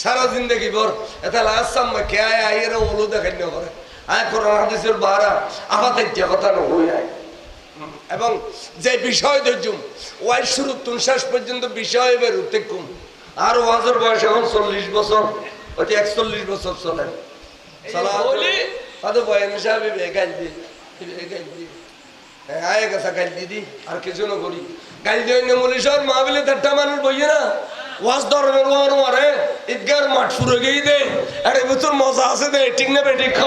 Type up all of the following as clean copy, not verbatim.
সারা জিন্দগি ভর এটা লাসাম কে আয় আয়ের ওলু দেখাই না করে আয় কোরআন হাদিসের বাহারা আপাতের যে কথা না হই আয় এবং যে বিষয় ধৈর্যম ওয়াই শুরু তুন শেষ পর্যন্ত বিষয় বেরোতে কম আর ওয়াজের বয়স এখন 40 বছর ওটি 41 বছর চলে সালা বলি তাদের বয়ান সাহেব গাল দিয়ে আয় গেছে গাল দিদি আর কিছু না করি গাল দিয়ে মলিশর মাহবিলে দেড়টা মানুষ বইয়ে না ওয়াজ ধরনের ওয়ার মারে ঈদগার মাঠ ফুরে গিয়ে দে আরে বুতুর মজা আছে দে ঠিক না বেটি খ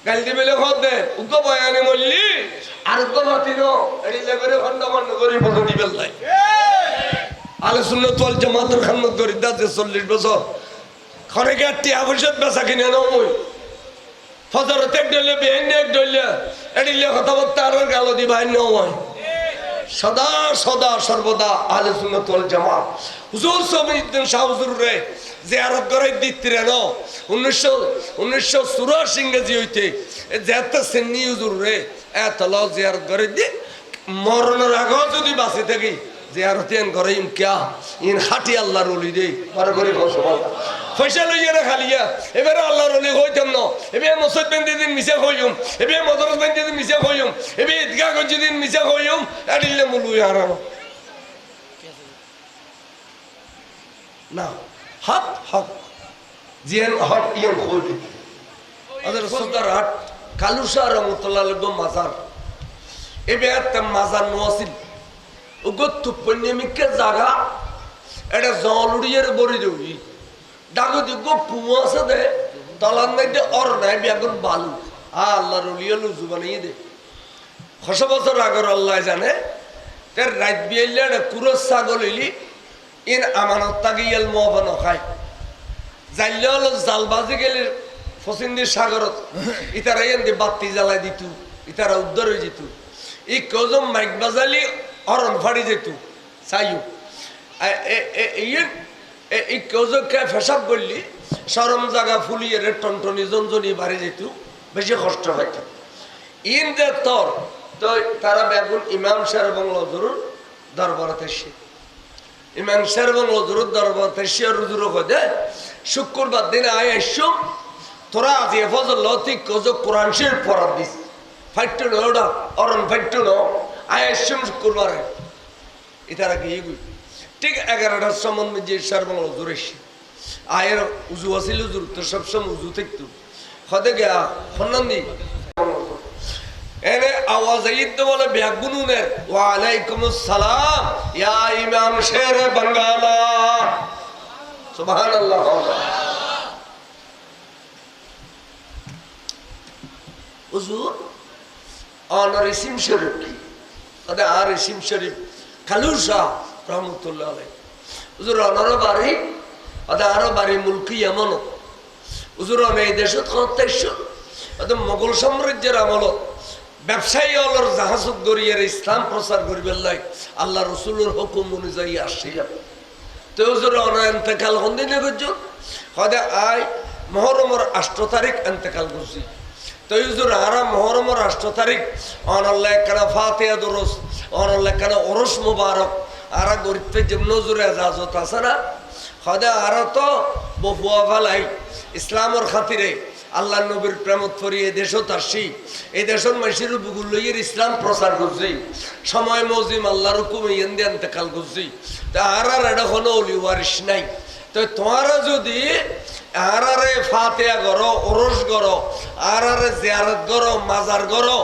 গাল দিবে খদ দে উগ্র বয়ানে মল্লি আর উগ্র মাতিন এড়িলে করে খন্ড খন্ড করে বলে দিবেল নাই আলে সুন্নাত ওয়াল জামাতের খাদমত করি দাতে 40 বছর খরে গাটি আবশ্যক বেচা কিনে নাও মই ফজরতে এক ডলে বেহেন এক ডলে এড়িলে কথাবার্তা আর গালো দি ভাই নাও হয় সদা সদা সর্বদা আহলে সুন্নাত ওয়াল জামাত হুজুর সমিউদ্দিন শাহ হুজুর রে জিয়ারত করে দিত্রে ন 1984 ইংরেজি হইতে যেতে সিন্নি হুজুর রে এতলা জিয়ারত করে দি মরণের আগে যদি বাঁচি থাকি জিয়ারতেন করে ইন কিয়া ইন খাটি আল্লাহর ওলি দে বড় করে সুবহানাল্লাহ পয়সা লইয়া না খালিয়া এবারে আল্লাহর ওলি হইতাম না এবে মসজিদ বেঁধে দিন মিছা কইম এবে মাদ্রাসা বেঁধে দিন মিছা কইম এবে ঈদগাহ গঞ্জি দিন মিছা কইম এডিলে মুলুই হারাম না হক হক জিয়ান হক ইয়ান কইবি আদার সদর হাট কালুশা রহমাতুল্লাহ আলাইহি মাজার এবে আত মাজার নওয়াসিল উগত পণ্যমিকে জায়গা এটা জলুড়িয়ের বড়ি দেবি ডাকো দিগো পুয়াশা দে তলার নাই দে অর নাই বেগুন বালু আল্লাহর ওলিয়া লুজু বানিয়ে দে 6 বছর আগের আল্লাহ জানে তার রাত বিয়েলে একটা কুরস ছাগল হইলি ইন আমানত তাগিয়াল মোহন খায় যাইলে হলো জালবাজি গেলে ফসিন্দির সাগরত ইতারা এন দিয়ে বাতি জ্বালাই দিত ইতারা উদ্ধার হয়ে যেত ই কজম মাইক বাজালি অরণ ফাড়ি যেত চাইও এই কেউজকে ফেসাব করলি সরম জায়গা ফুলিয়ে রে টনটনি জনজনি বাড়ি যেত বেশি কষ্ট হইত ইন যে তোর তো তারা বেগুন ইমাম সাহেব এবং লজরুর দরবারতে এসে ইমাম সাহেব এবং লজরুর দরবারতে এসে রুজুরও কদে শুক্রবার দিনে আয় এসো তোরা আজ এফজল লতিক কজ কোরআন শরীফ পড়া দিস ফাইটু না ওটা অরণ ফাইটু না আয় এসো শুক্রবারে ইতারা কি এগুই ঠিক 11টার সময় যে সারবং হুজুর এসে আয়ের উজু আছিল হুজুর তো সবসময় উজু থাকতো হদে গিয়া ফন্নান্দি এনে আওয়াজ আইত বলে বেগুনুনের ওয়া আলাইকুমুস সালাম ইয়া ইমাম শের বাঙ্গালা সুবহানাল্লাহ হুজুর অনর ইসিম শরীফ হদে আর ইসিম শরীফ খালুসা রহমতুল্লাহ আলাই হুজুর অনর বাড়ি ওদের আরো বাড়ি মুলকি এমন হুজুর এই দেশত ওদের মোগল সাম্রাজ্যের আমলত ব্যবসায়ী অলর জাহাজত গড়িয়ে ইসলাম প্রচার করিবার লাই আল্লাহ রসুলের হুকুম অনুযায়ী আসছিলাম তো হুজুর অন এন্তেকাল হন্দিনে করছো হদে আয় মহরমর 8 তারিখ এন্তেকাল করছি তো হুজুর আরা মহরমর 8 তারিখ অনল্লাহ একখানা ফাতিহা দুরুস অনল্লাহ একখানা ওরস মুবারক আরা গরিব যেমন হুজুর এজাজত আছে না হদে আরা তো বফুয়া ফালাই ইসলামর খাতিরে আল্লাহ নবীর প্রেমত ফরি এই দেশত আসছি এই দেশের মানুষের বুকুল লইয়ের ইসলাম প্রচার করছি সময় মজিম আল্লাহর হুকুমে ইন্দি এন্তেকাল করছি তা আর এটা কোনো অলি ওয়ারিস নাই তো তোমারা যদি আরারে ফাতিহা করো ওরস করো আরারে জিয়ারত করো মাজার করো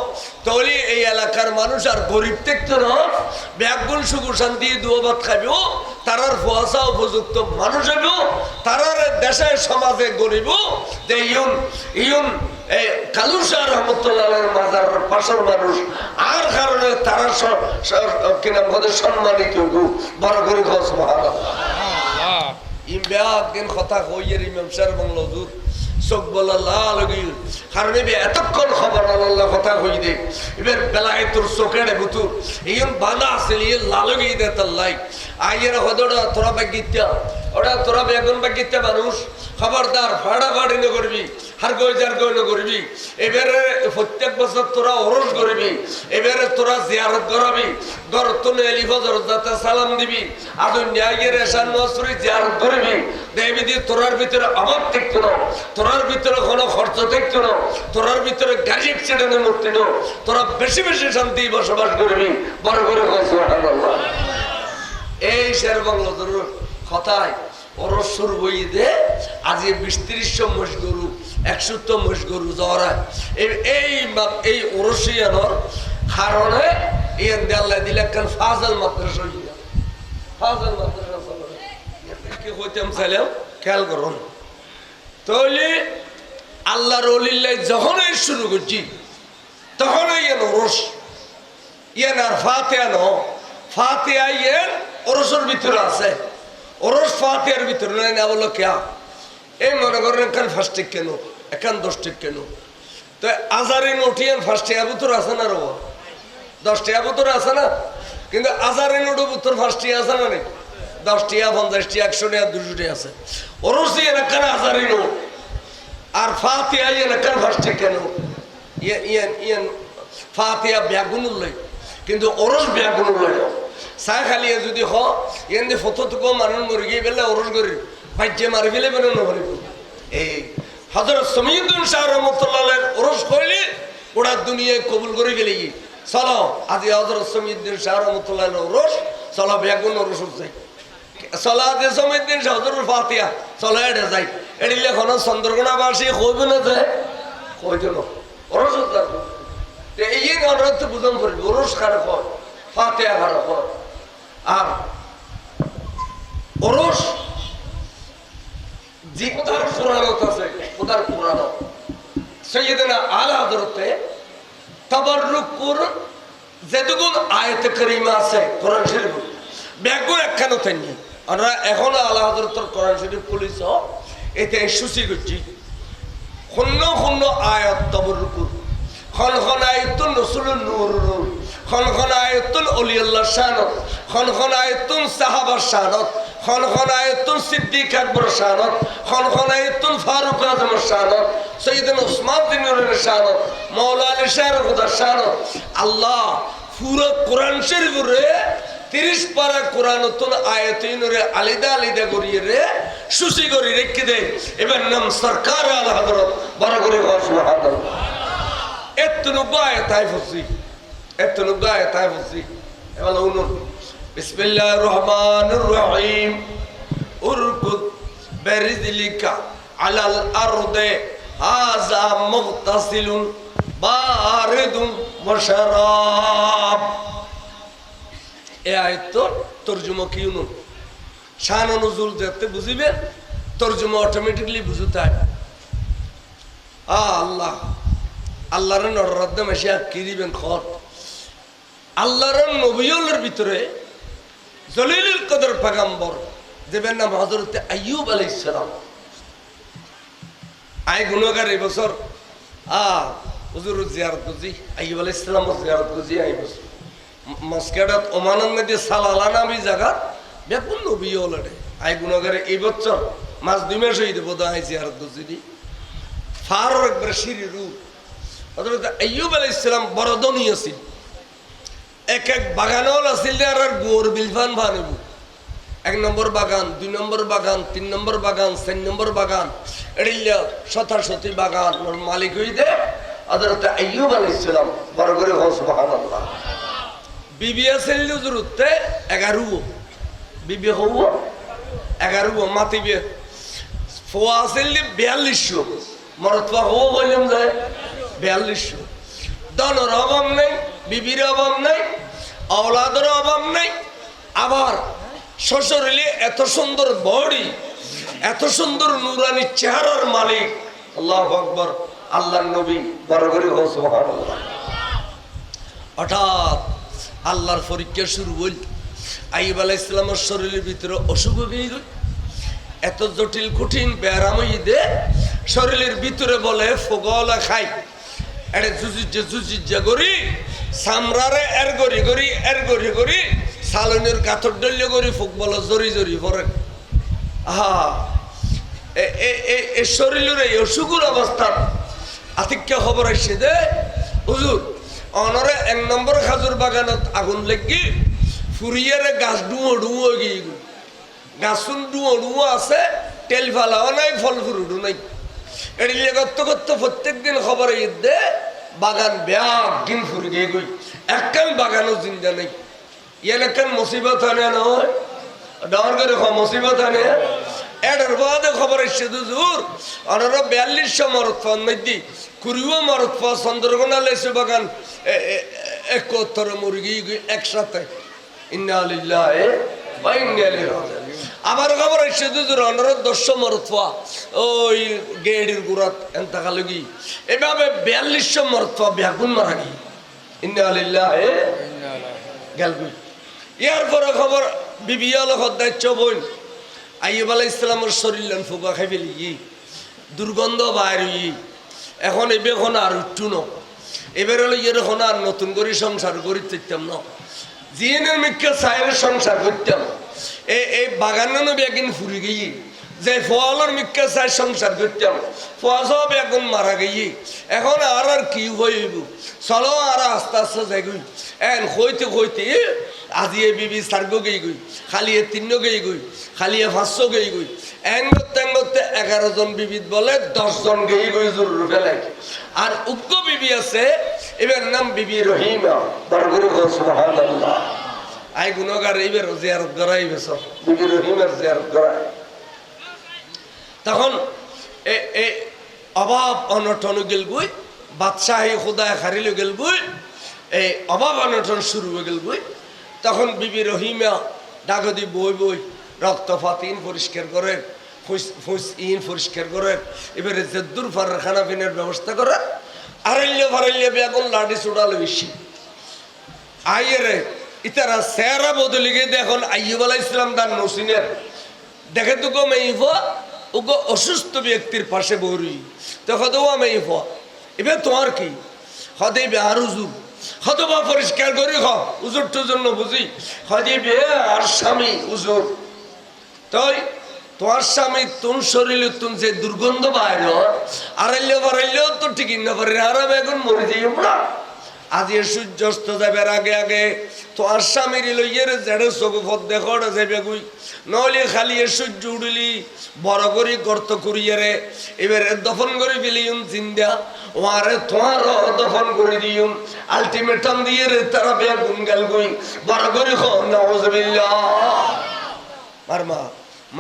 তাহলে এই এলাকার মানুষ আর গরিব দেখতো না ব্যাগুন সুখ শান্তি দুয়াবাদ খাইব তারার ফুয়াশা উপযুক্ত মানুষ হইব তারার দেশের সমাজে গরিব যে ইউন ইউন এই কালুসা রহমতুল্লাহ মাজার পাশের মানুষ আর কারণে তারা কিনা আমাদের সম্মানিত বড় করে সুবহানাল্লাহ ইমবাদিন কথা কইয়ের ইমাম সাহেব বাংলা হুজুর চোখ বলা লাল গিল কারণ এবে এতক্ষণ খবর আল্লাহ কথা কই দে এবার বেলায় তোর চোখের ভুতুর ইয়ন বাঁধা আছে ইয়ে লাল গিয়ে দে তার লাই আইয়ের হদোটা তোরা বাগিত্যা ওটা তোরা বেগুন বাগিত্যা মানুষ খবরদার ফাড়াফাড়ি ন করবি হার গই যার গই ন করবি এবারে প্রত্যেক বছর তোরা ওরস করবি এবারে তোরা জিয়ারত করাবি গরতুন এলি ফজর যাতে সালাম দিবি আদু ন্যায়ের এশান নসরি জিয়ারত করবি দেবী দিয়ে তোরার ভিতরে অভাব থাকতো না, তোরার ভিতরে কোনো খরচ থাকতো না, তোরার ভিতরে গাড়ি অ্যাক্সিডেন্টে মরতে না, তোরা বেশি বেশি শান্তি বসবাস করবি। বড় করে সুবহানাল্লাহ। এই শের বাংলা কথায় অরসুর বই দে আজ 20-30 মোষ গরু 100 মোষ গরু জরা এই ওরসিয়ানোর কারণে ইয়ান দেল্লা দিলে কান ফাজল মাদ্রাসা হইয়া ফাজল মাদ্রাসা চলে কি কইতাম চাইলাম খেয়াল করুন। তাহলে আল্লাহর ওলিল্লাহ যখনই শুরু করছি তখনই ইয়ান ওরস ইয়ান আর ফাতিহা ন ফাতিহা ইয়ান ওরসের ভিতরে আছে, ওরস ফাতিহার ভিতরে নাই না বলো কেয়া এই মনে করেন এখান ফার্স্টে কেন এখান 10 টিক কেন তো আজারে নোটিয়ান ফার্স্টে আবুতর আছে না রো 10 টি আবুতর আছে না, কিন্তু আজারে নোট উত্তর ফার্স্টে আছে না নাকি 10 টি 50 টি 100 টি 200 টি আছে। ওরসি এখানে আজারে নোট আর ফাতিহা এখানে ফার্স্টে কেন ইয়ান ইয়ান ফাতিহা ব্যাগুনুল লই কিন্তু ওরস ব্যাগুনুল লই চাহ খালিয়ে যদি হ এনে ফটোটুকু মানুষ মরে গিয়ে পেলে ওরস করি বাজ্যে মারি ফেলে বেরো নভরিব। এই হযরত সমিউদ্দিন শাহ রহমাতুল্লাহ ওরস কইলে ওরা দুনিয়ায় কবুল করে গেলে কি চলো আজ হযরত সমিউদ্দিন শাহ রহমাতুল্লাহ ওরস চলো বেগুন ওরস যাই চলো আজ সমিউদ্দিন শাহ হযরত ফাতিহা চলো এটা যাই এডিলে এখন চন্দ্রকোনাবাসী কইবে না যে কইতো না ওরস যাবো এই অনুরোধ বুঝাম করি ওরস খারাপ হয় ফাতিহা খারাপ হয়। আর ওরস যে কোথার পুরাণত আছে কোথার পুরাণ সৈয়দনা আলা হযরতে তাবাররুক করুন যেটুকুন আয়াতে কারিমা আছে কোরআন শরীফ ব্যাগুন একখানো থাকি আমরা এখন আলা হযরতের কোরআন শরীফ পুলিশ এতে সুচি করছি শূন্য শূন্য আয়াত তাবাররুক খন আয়াতুন রাসূলুন নূরুন খন আয়াতুন ওলিয়াল্লাহ শানত খন আয়াতুন সাহাবার শানত খন আয়াতুন সিদ্দিক আকবর শানত খন আয়াতুন ফারুক আযম শানত সাইয়েদনা উসমান বিন নূরের শানত মাওলা আলী শাহ খুদার শানত। আল্লাহ পুরো কোরআন শরীফে 30 পারা কোরআনতুন আয়াতিন রে আলাদা আলাদা করিয়ে রে সুচি করি রেখে দেয়। এবার নাম সরকার আলা হযরত বড় করে সুবহানাল্লাহ। এতনুগো আয়াত হাফজি এতনুগো আয়াত হাফজি এবার উনুন বিসমিল্লাহির রহমানির রহিম উরকুদ বিরিজলিকা আলাল আরদে হাযা মুগতাসিলুন বারিদুন ওয়া শারাব। এই আয়াত তরজমা কি উনুন শান নুজুল দেখতে বুঝিবে তরজমা অটোমেটিক্যালি বুঝতে হয়। আল্লাহ আল্লাহর নররদ্দে মাসিয়া কি দিবেন খত আল্লাহর নবীদের ভিতরে জলিলুল কদর পয়গম্বর দেবেন নাম হযরত আইয়ুব আলাইহিস সালাম। আই গুনাহগার এই বছর হুজুর জিয়ারত করছি আইয়ুব আলাইহিস সালাম জিয়ারত করছি এই বছর মস্কেডাত ওমানের মধ্যে সালালা নামে জায়গা বেপুন নবী অলরেডি আই গুনাহগার এই বছর মাস 2 মাস হই দেব তো আই জিয়ারত করছি দি ফারুক একবার শিরি রূপ হযরত আইয়ুব আলাইহিস সালাম বড় ধনী ছিল এক এক বাগানল আছিল আর গোর বিলফান বানিব 1 নম্বর বাগান 2 নম্বর বাগান 3 নম্বর বাগান 4 নম্বর বাগান এডিল্লা শতাশতি বাগান মালিক হইতে হযরত আইয়ুব আলাইহিস সালাম বড় করে সুবহানাল্লাহ। বিবি আছিল জরুরতে 11 বিবি হও 11 মাতিবে ফোয়া আছিল 42 মরতবা হও বললাম যায় 42 দনের অভাব নেই বিবির অভাব নেই আওলাদের অভাব নেই আবার শ্বশুরলে এত সুন্দর বডি এত সুন্দর নূরানি চেহারার মালিক আল্লাহু আকবার আল্লাহর নবী বড় করে সুবহানাল্লাহ। হঠাৎ আল্লাহর পরীক্ষা শুরু হইল আইয়ুব আলাইহিস সালামের শরীরের ভিতরে অসুখ হয়ে গেল এত জটিল কঠিন ব্যারাম হইতে শরীরের ভিতরে বলে ফগলা খাই এড়ে জুজি গরি সামরারে এর গরি গরি সালনের কাতর ডল্য গরি ফুকবল জরি জরি পরে এই শরীরের এই অসুখের অবস্থা আতিক্য খবর আসছে যে হুজুর অনরে 1 নম্বর খাজুর বাগানত আগুন লেগি ফুরিয়ারে গাছ ডুয়ো গিয়ে গাছুন ডুয়ো আছে তেল ফালাও নাই, ফল ফুরুটও নাই। এড়িয়ে করতে করতে প্রত্যেক দিন খবরে ঈদে বাগান ব্যাগ দিন ফুরি গিয়ে গই, একখান বাগানও জিন্দা নেই। ইয়ান একখান মুসিবত আনে নয়, ডাঙর করে মুসিবত আনে। এটার বাদে খবর এসছে দুজুর 4200 মরত পান নদী কুড়িও মরত পা চন্দ্রকোনা লেসু বাগান 71 মুরগি একসাথে। ইন্না লিল্লাহি ওয়া ইন্না ইলাইহি রাজিউন। আবার খবর এসছে দুজুর 10 মরত পা ওই গেড়ির গুড়াত এন্তাকালে গি এভাবে 4200 মরত পা বেগুন মারা গি। ইন্না লিল্লাহি গেল গই। ইয়ার পরে খবর বিবিয়াল দায়িত্ব বোন আইয়ুব আলাইহিস সালামের শরীর ফুকা খাই ফেলি, দুর্গন্ধ বাইর হই। এখন এবেখন আর উঠু ন, এবার হলো এরখন আর নতুন করে সংসার করি থাকতাম না। জিনের মিক্কা চায়ের সংসার করতাম, এই বাগানো বেগিন ফুরি গিয়ে যে ফলের মিক্কা চায় সংসার করতাম, ফল সব এখন মারা গিয়ে। এখন আর কি হইব, চলো আর আস্তে আস্তে যাই গই। এন হইতে হইতে আজি এ বিবি সার্গ গই গই, খালি এ 3 গই গই, খালি এ 500 গই গই। এন করতে করতে 11 জন বিবিদ বলে 10 জন গই গই জরুর ফেলে। আর উগ্র বিবি আছে, এবার নাম বিবি রহিমা। বরগরি সুবহানাল্লাহ। আই গুণগার এবার জিয়ারত করাইবে সব বিবি রহিমার জিয়ারত করায়। তখন এ অভাব অনটন গেল বই, বাদশাহী খুদায় হারিল গেল বই, এই অভাব অনটন শুরু হয়ে গেল বই। তখন বিবি রহিমা ডাগদি বই বই রক্তপাত ইন পরিষ্কার করে, ফুস ইন পরিষ্কার করে, এবারে জেদ্দুর ফারের খানা পিনের ব্যবস্থা করে। আড়াইলে ফারাইলে বেগুন লাঠি চুড়ালে বেশি আইয়ে ইতারা সেরা বদলে গিয়ে দেখুন আইয়ুব আলাইহিস সালাম তার নসিনের দেখে তো গো মেইফ ওগো অসুস্থ ব্যক্তির পাশে বড়ি তখন ও মেইফ এবার তোমার কি হদে আর হুজুর হতবা পরিষ্কার করি হুজুরটার জন্য বুঝি হদিবে আর স্বামী হুজুর তাই তোমার স্বামী তুম শরীরে তুম যে দুর্গন্ধ বাইর আড়াইলে বাড়াইলেও তো ঠিকই না পারে আর আমি এখন মরে যাই না। আজ সূর্যাস্ত যাবার আগে আগে তোমার স্বামীর লইয়ে জেড়ে চোখে ফত দেখো যাবে গুই, নহলে খালি সূর্য উড়িলি বড় করি গর্ত করিয়ে রে এবারে দফন করে ফেলিউম চিন্তা ওয়ারে তোমার দফন করে দিউম আলটিমেটাম দিয়ে রে তারা বেগুন গেল গুই বড় করে খো নাউজুবিল্লাহ। আর মা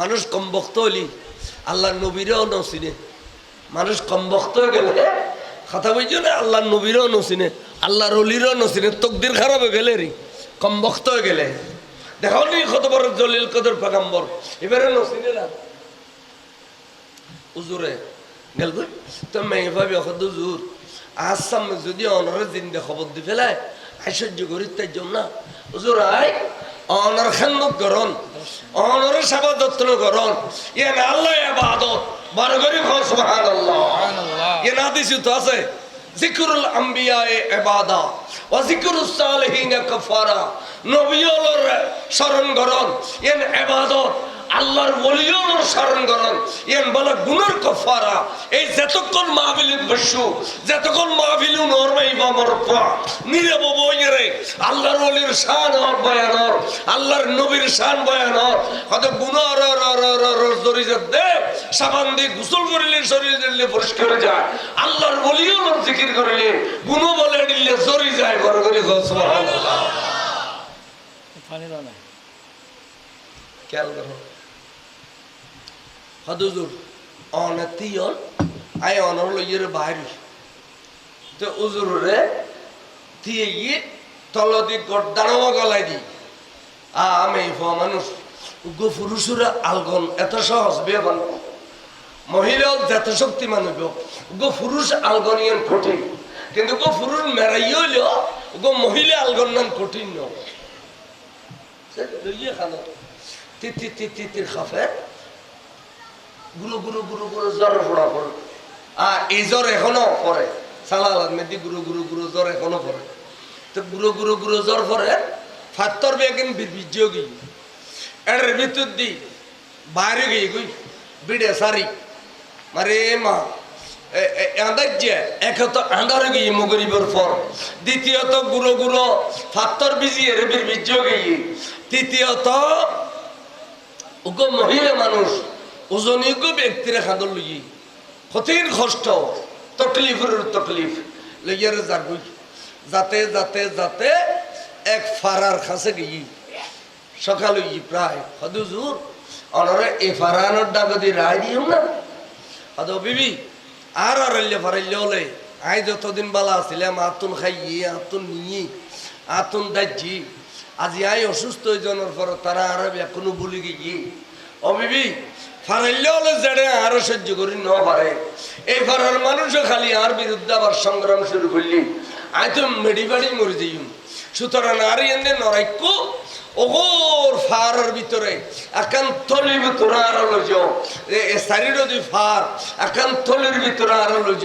মানুষ কম বক্ত হলি আল্লাহ নবীরাও নচিনে, মানুষ কম বক্ত হয়ে গেলে কথা বলছো না আল্লাহ নবীরাও নচিনে, আল্লাহর অলিরাও নচিনে, তকদির খারাপ হয়ে গেলে রে কম বক্ত হয়ে গেলে। দেখো নি কত বড় জলিল কদর পেগম্বর এবারে নচিনে না উজুরে গেল তো মেয়ে ভাবি অত জোর আজ সামনে যদি অনরে জিন্দা খবর দি ফেলায় আশ্চর্য করি তাই জন্য না উজুর আয় অনর খেদমত করন, অনরের সেবা যত্ন করন, ইয়ে না আল্লাহ ইবাদত বড় করে সুবহানাল্লাহ। ইয়ে না দিছি তো আছে যিকরুল আম্বিয়া ইবাদা ওয়া যিকরুস সালিহিন কাফারা, নবীওয়ালার স্মরণ করন ইয়েন ইবাদত, আল্লাহর ওলিওয়ালার স্মরণ করন ইয়েন বলে গুনার কাফারা। এই যতক্ষণ মাহফিল বসু যতক্ষণ মাহফিল নরমাই বামরপা নীরব বইরে আল্লাহর ওলির শান আর বয়ান আর আল্লাহর নবীর শান বয়ান আর কত গুনার জরিজত দে সাবান দিয়ে গোসল করিলে শরীর দিলে পরিষ্কার হয়ে যায়, আল্লাহর ওলিওয়ালার জিকির করিলে গুণ বলে দিলে জরি যায়। বড় করে সুবহানাল্লাহ। পানি দাও না খেয়াল করো হদুজুর অনেতিয়ন আই অনর লইয়ের বাইরে তো উজুরে দিয়ে গিয়ে তলদি গড়দানো গলাই দি আমি মানুষ গো পুরুষরা আলগন এত সহজ বিয়ে বান মহিলাও যত শক্তি মানব গো পুরুষ আলগন ইয়ান কঠিন, কিন্তু গো পুরুষ মেরাইও গো মহিলা আলগন নাম কঠিন ন লইয়ে খানো তিতির তিতির খাফে গুরু গুরু গুরু গুরু জ্বর ফোড়া পড়ে। আর এই জ্বর এখনো পড়ে সালাল মেদি গুরু গুরু গুরু জ্বর এখনো পড়ে। তো গুরু গুরু গুরু জ্বর পড়ে ফাত্তর বেগিন বীর্য গই এর ভিতর দি বাইরে গই গই বিড়ে সারি মারে মা আন্দাজে এক তো আন্দারে গই মগরিবের পর, দ্বিতীয়ত গুরু গুরু ফাত্তর বিজিয়ে রে বীর্য গই, তৃতীয়ত ওগো মহিলা মানুষ ওজনযোগ্য ব্যক্তির খাদর লই কঠিন কষ্ট তকলিফের তকলিফ লইয়ার যাবই যাতে যাতে যাতে এক ফারার কাছে গিয়ে সকাল প্রায় হদুজুর অনরে এ ফারানোর ডাকদি রায় দিও না হদ বিবি আর ফারাইলে হলে আই যতদিন বালা আসছিলাম আতুন খাইয়ে আতুন নিয়ে আতুন দাজি আজি আই অসুস্থ হয়ে যাওয়ার পর তারা আর এখনো বলি গিয়ে ও বিবি ফারাইলে হলে জেড়ে আরো সহ্য করি ন পারে এই ফারার মানুষও খালি আর বিরুদ্ধে আবার সংগ্রাম শুরু করলি আই তো মেডি বাড়ি মরে যাই সুতরাং আর এনে নরাইক্য ওগোর ফারের ভিতরে একান্তলির ভিতরে আরো লজ শারীর দুই ফার একান্তলির ভিতরে আরো লজ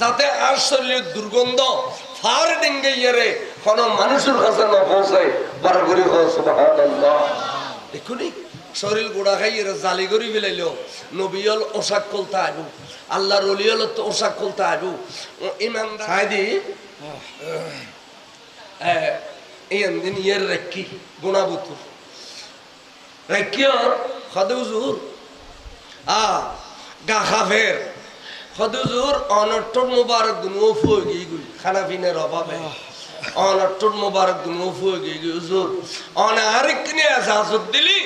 যাতে আর শরীরের দুর্গন্ধ ফার ডেঙ্গে ইয়ে কোনো মানুষের কাছে না পৌঁছায় বড় করে সুবহানাল্লাহ দেখুনি শরীর গোড়া খাইয়ে জালি করি ফেলাইল নবীল ওষাক কলতে আইব আল্লাহর অলিয়ল তো ওষাক কলতে আইব ইমানদার হাইদি দিন ইয়ের রেখি গুণাবুতু রেখিও খদুজুর গা খাফের খদুজুর অনট্টর মুবারক দুনো ফুয়ে গিয়ে গুলি খানা পিনের অভাবে অনট্টর মুবারক দুনো ফুয়ে গিয়ে গিয়ে হুজুর অনে আরেক কিনে আজাজত দিলি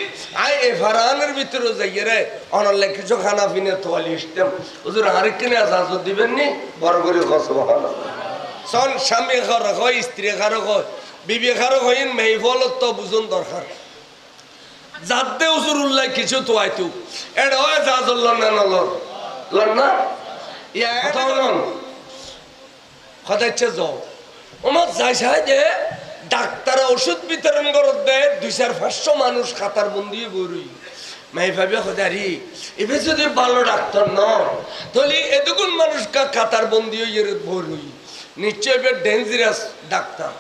আই এ ফারানের ভিতরে যাইয়ে রে অনলে কিছু খানা পিনের তোয়ালি ইসতাম হুজুর আরেক কিনে আজাজত দিবেন নি বড় করে সুবহানাল্লাহ সন স্বামী খার কয় স্ত্রী খার কয় বিবি খার কইন মেইফলত তো বুঝুন দরকার যাতে হুজুরুল্লাহ কিছু তো আইতু এড হয় জাজুল্লাহ না নলর লন্না ইয়া এতন খদাচ্ছে যাও ওমত যাইছে যে ডাক্তার ওষুধ বিতরণ করত দে 200-500 মানুষ খাতার বন্দি বড়ই মাই ভাবে খদারি এবে যদি ভালো ডাক্তার ন তাহলে এতগুন মানুষ খাতার বন্দি হয়ে বড়ই নিশ্চয় ডেঞ্জারাস ডাক্তার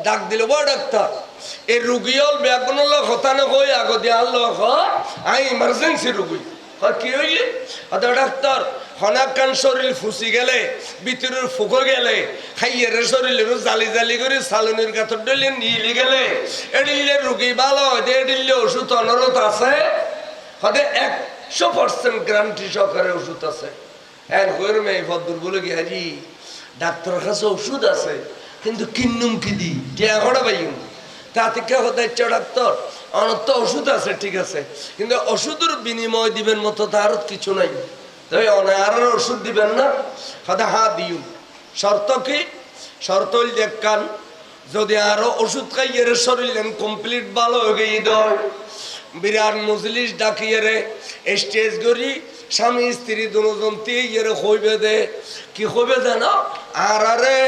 ডাক দিল বড় ডাক্তার এই রুগী হল ব্যাগুন কথা না কই আগতে আল্লাহ আই ইমার্জেন্সি রুগী কি হইলে ডাক্তার হনাকান শরীর ফুসি গেলে ভিতরের ফুকো গেলে খাইয়ের শরীরের জালি জালি করে সালনের গাথর ডলে নিয়ে গেলে এডিলে রুগী ভালো হয়তো এডিলে ওষুধ অনুরোধ আছে হতে 100% গ্যারান্টি সহকারে ওষুধ আছে এর হইর মেয়ে ভদ্র বলে গিয়ে হাজি ডাক্তারের কাছে ওষুধ আছে কিন্তু কিন্নুম কি দি টিয়া ঘোড়া পাইম তাতে কে হতে ডাক্তার অনত্য ওষুধ আছে ঠিক আছে কিন্তু ওষুধের বিনিময় দিবেন মতো তার কিছু নাই তবে অনার ওষুধ দিবেন না হতে হা দিও শর্ত কি শর্ত হইল দেখান যদি আরো ওষুধ খাইয়ে শরীর কমপ্লিট ভালো হয়ে গিয়ে দেয় বিরাট মজলিস ডাকিয়ে রে স্টেজ করি স্বামী স্ত্রী দুজন ইয়ে হইবে দে কি হইবে জানো আর আরে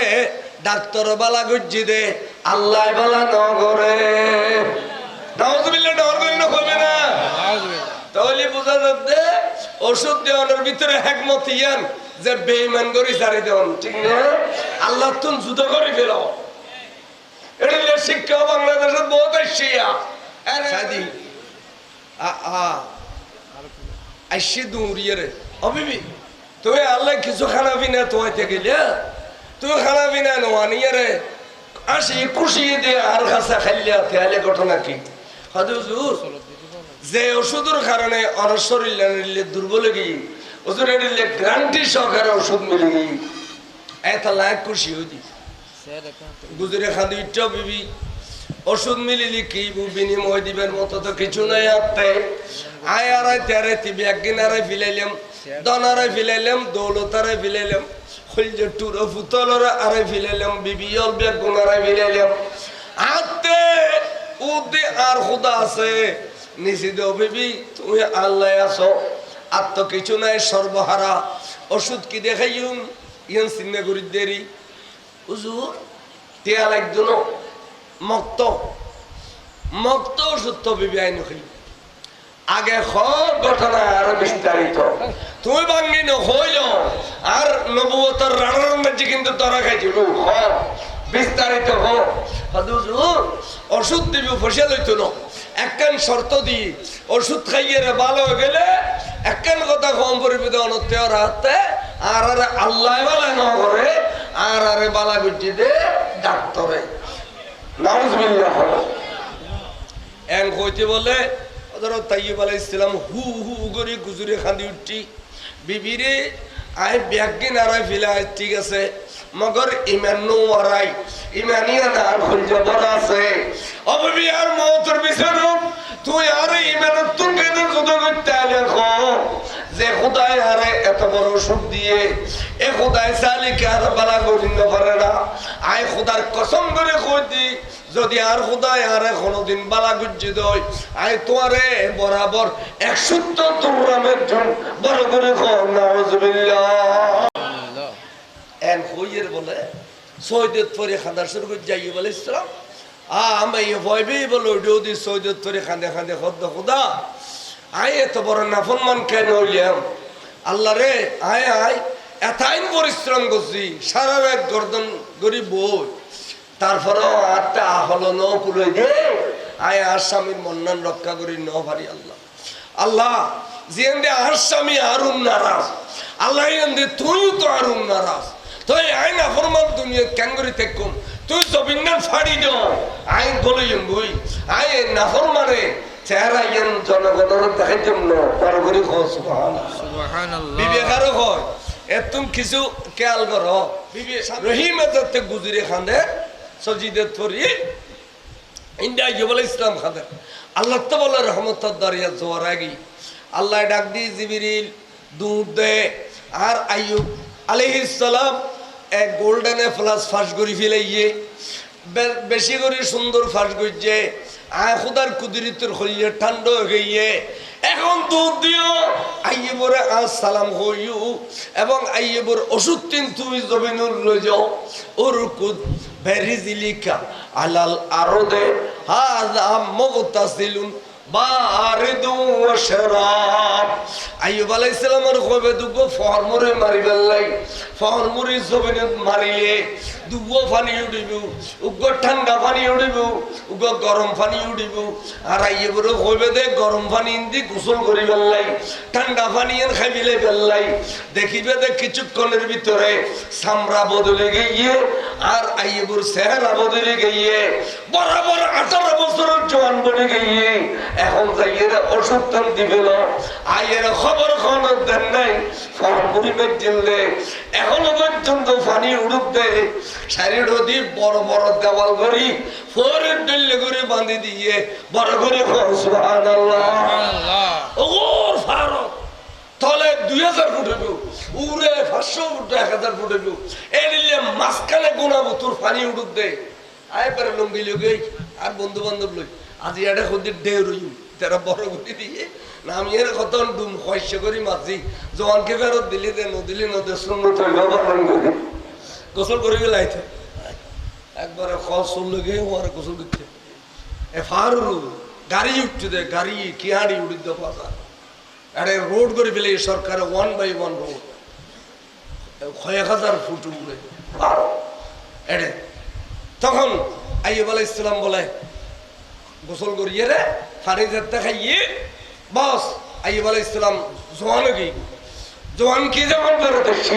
ডাক্তার বালা গজ্জি দে আল্লাহ বালা নগরে নাউজুবিল্লাহ ডর করি না কইবে না তাহলে বোঝা যাচ্ছে ওষুধ দেওয়ানোর ভিতরে একমত ইয়ান যে বেঈমান করি সারি দেওয়ান ঠিক না আল্লাহ তুন যুদ্ধ করে ফেল এটা শিক্ষা বাংলাদেশের বহুত শিয়া শাদি আইসি দৌড়িয়ে রে অবিবি তুই আল্লাহ কিছু খানা পিনা তোয়াইতে গেলে তুই খানা পিনা নোয়ানিয়ে রে আসি খুশি দিয়ে আর কাছে খাইলে তেলে ঘটনা কি হুজুর যে ওষুধের কারণে অর শরীর দুর্বল গিয়ে ওষুধ এড়িলে গ্যারান্টি সহকারে ওষুধ মিলে গিয়ে এত লাখ খুশি হইতি গুজরে খাদি ইচ্ছা বিবি ওষুধ মিলিলি কি বিনিময় দিবেন মতো তো কিছু নাই আপনি আয় আড়াই তেরে তিবি একদিন আড়াই ফিলাইলাম দনারে ফিলাইলাম দৌলতারে ফিলাইলাম হইলে টুরো ফুতলরে আড়াই ফিলাইলাম বিবি অল বেগুন আড়াই ফিলাইলাম আতে উদে আর খুদা আছে নিচে দেও বিবি তুমি আল্লাহ আছো আর তো কিছু নাই সর্বহারা ওষুধ কি দেখাইম ইয়ান চিন্তা করি দেরি হুজুর তেল একজন মক্ত মক্ত ওষুধ তো বিবি আইন খাই আগে সব ঘটনা আরো বিস্তারিত তুমি ভাঙ্গি নহইল আর নবুয়তার রানার মাঝে কিন্তু তোরা খাইছিল বিস্তারিত হোক ওষুধ দিবি ফসল হইতো না একখান শর্ত দি ওষুধ খাইয়ে ভালো হয়ে গেলে একখান কথা কম পরিবিত অনত্তের হাতে আর আরে আল্লাহ বালা ন করে আর আরে বালা গুজি দে ডাক্তারে নাউজুবিল্লাহ এন কইতে বলে হযরত তাইয়্যিব আলাইহিস সালাম হু হু করে গুজরে খান্দি উঠছি বিবিরে আয় ব্যাগকে নারায় ফিলাই ঠিক আছে মগর ইমান নো আরাই ইমানিয়া না হল জবর আছে অববি আর মওতর বিছানো তুই আর ইমানত তুই কেন যুদ্ধ করতে আলে খো যে খোদায় আরে এত বড় সুখ দিয়ে এ খোদায় সালিকে আর বালা করি না পারে না আয় খোদার কসম করে কই দি যদি আর খোদায় আরে কোনদিন বালা গুজি দই আয় তোরে বরাবর 170 গ্রামের জন বড় করে খো নাউজুবিল্লাহ এন কইয়ের বলে সৈয়দত পরে খাদার শুরু করে যাই বলে ইসলাম আমি ভয়বি বলে যদি সৈয়দত পরে খান্দে খান্দে খোদা আয় এত বড় নাফরমান কেন হইলাম আল্লাহ রে আয় আয় এতাইন পরিশ্রম করছি সারা রাত গর্দন গরি বই তারপরেও আটটা হলো ন কুলে দে আয় আর স্বামীর মন্নান রক্ষা করি ন পারি আল্লাহ আল্লাহ জিন্দে আর স্বামী আরুন নারাজ আল্লাহ এন্দে তুইও তো আরুন নারাজ তুই আয় না ফরমান দুনিয়া ক্যাঙ্গরি তেকুম তুই জবিন্নান ফাড়ি দাও আয় গলইম বই আয় না ফরমানে চেহারা ইয়ান জনগণের দেখার জন্য পরগরি সুবহানাল্লাহ বিবেকারও হয় এতুম কিছু খেয়াল করো রহিম এতে গুজরে খান্দে সজিদের থরি ইন্ডিয়া জবল ইসলাম খান্দে আল্লাহ তো বলে রহমতের দরিয়া জোয়ার আগি আল্লাহ ডাক দি জিবরিল দুধ দে আর আইয়ুব আলাইহিস সালাম এক গোল্ডেনে প্লাস ফাঁস করি ফেলাইয়ে বেশি করে সুন্দর ফাঁস করছে আয় খুদার কুদরতের হইয়ে ঠান্ডা হয়ে গিয়ে এখন দুধ দিও আইয়ুবরে আজ সালাম হইউ এবং আইয়ুবর ওষুধ তিন তুমি জমিনুর লই যাও ওর কুদ বেরিজিলিকা আলাল আরদে হাযা মুগতাসিলুন বারিদু ওয়া শারাব আইয়ুব আলাইহিস সালামের কবে দুগো ফরমরে মারি বেলাই ফরমরি জমিনত মারিলে দুগো পানি উড়িব উগো ঠান্ডা পানি উড়িব উগো গরম পানি উড়িব আর আইয়ুবর কবে দে গরম পানি ইন্দি গোসল করি বেলাই ঠান্ডা পানি এন খাইলে বেলাই দেখিবে দে কিছুক্ষণের ভিতরে সামরা বদলে গিয়ে আর আইয়ুবর চেহারা বদলে গিয়ে বরাবর 18 বছরের জওয়ান বনে গিয়ে এখন যাইয়েরা ওষুধ টান দিবে না আইয়ের খবর কোনো দেন নাই ফরমুরি মেজিলে এখনো পর্যন্ত পানি উড়ুক দেয় শারীর দি বড় বড় দেওয়াল করি ফোরের ডেলে করে বাঁধি দিয়ে বড় করে সুবহানাল্লাহ ওর ফারক তলে 2000 ফুট হইব উড়ে 500 ফুট 1000 ফুট হইব এই দিলে মাঝখানে গুনাবো তোর পানি উড়ুক দেয় আয় পারে লম্বি লগে আর বন্ধু বান্ধব লই আজি এটা খুদি ডেউ রইম তারা বড় গুটি দিয়ে নামিয়ে কত ডুম খয়স করি মাঝি জওয়ানকে ফেরত দিলি দে নদিলি নদে সুন্নত গোসল করে গেলাইতে একবারে খসল লগে ওর গোসল করতে এ ফারু গাড়ি উঠতে দে গাড়ি কি হাড়ি উড়ি দে পাতা আরে রোড করে ফেলে সরকার 1 বাই 1 রোড 1000 ফুট উড়ে এড়ে তখন আইয়ুব আলাইহিস সালাম বলে গোসল করিয়ে রে ফানি যেতে খাইয়ে বস আইয়ুব আলাইহিস সালাম জওয়ান হয়ে জওয়ান কি যেমন করে দেখছি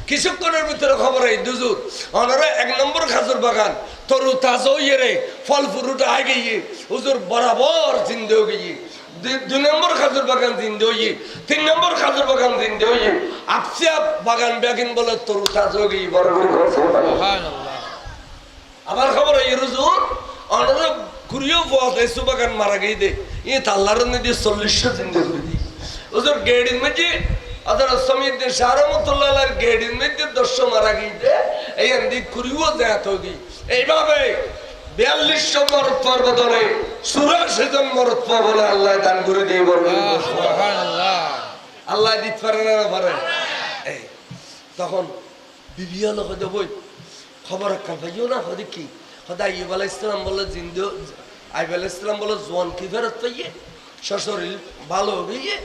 কিছুক্ষণের ভিতরে খবর এই দুজুর ওনারা 1 নম্বর খাজুর বাগান তরু তাজা হইয়ে রে ফল ফুরুটা আগে গিয়ে হুজুর বরাবর জিন্দে হয়ে গিয়ে 2 নম্বর খাজুর বাগান জিন্দে হইয়ে 3 নম্বর খাজুর বাগান জিন্দে হইয়ে আপসিয়া বাগান ব্যাগিন বলে তরু তাজা হয়ে গিয়ে বরাবর সুবহানাল্লাহ আমার খবর এই হুজুর ওনারা কুরিও ফল এসু বাগান মারা গই দে ই তাল্লার নদী 40 জিন্দে করে দি হুজুর গেডিন মধ্যে আদর সমিত শাহরমতুল্লাহ আলাইহির গেডিন মধ্যে 10 মারা গই দে এই আন্দি কুরিও জাত হই এইভাবে 4200 মরদ পর্বতরে 84 জন মরদ বলে আল্লাহ দান করে দিয়ে বলবেন সুবহানাল্লাহ আল্লাহ দিতে পারে না পারে এই তখন বিবি হলো কই দেবই খবর কাল পাইও না হদি কি খোদা আইয়ুব আলাইহিস সালাম বলে জিন্দো আইয়ুব আলাইহিস সালাম বলে জওয়ান কি ফেরত পাইয়ে শরীর ভালো হইয়ে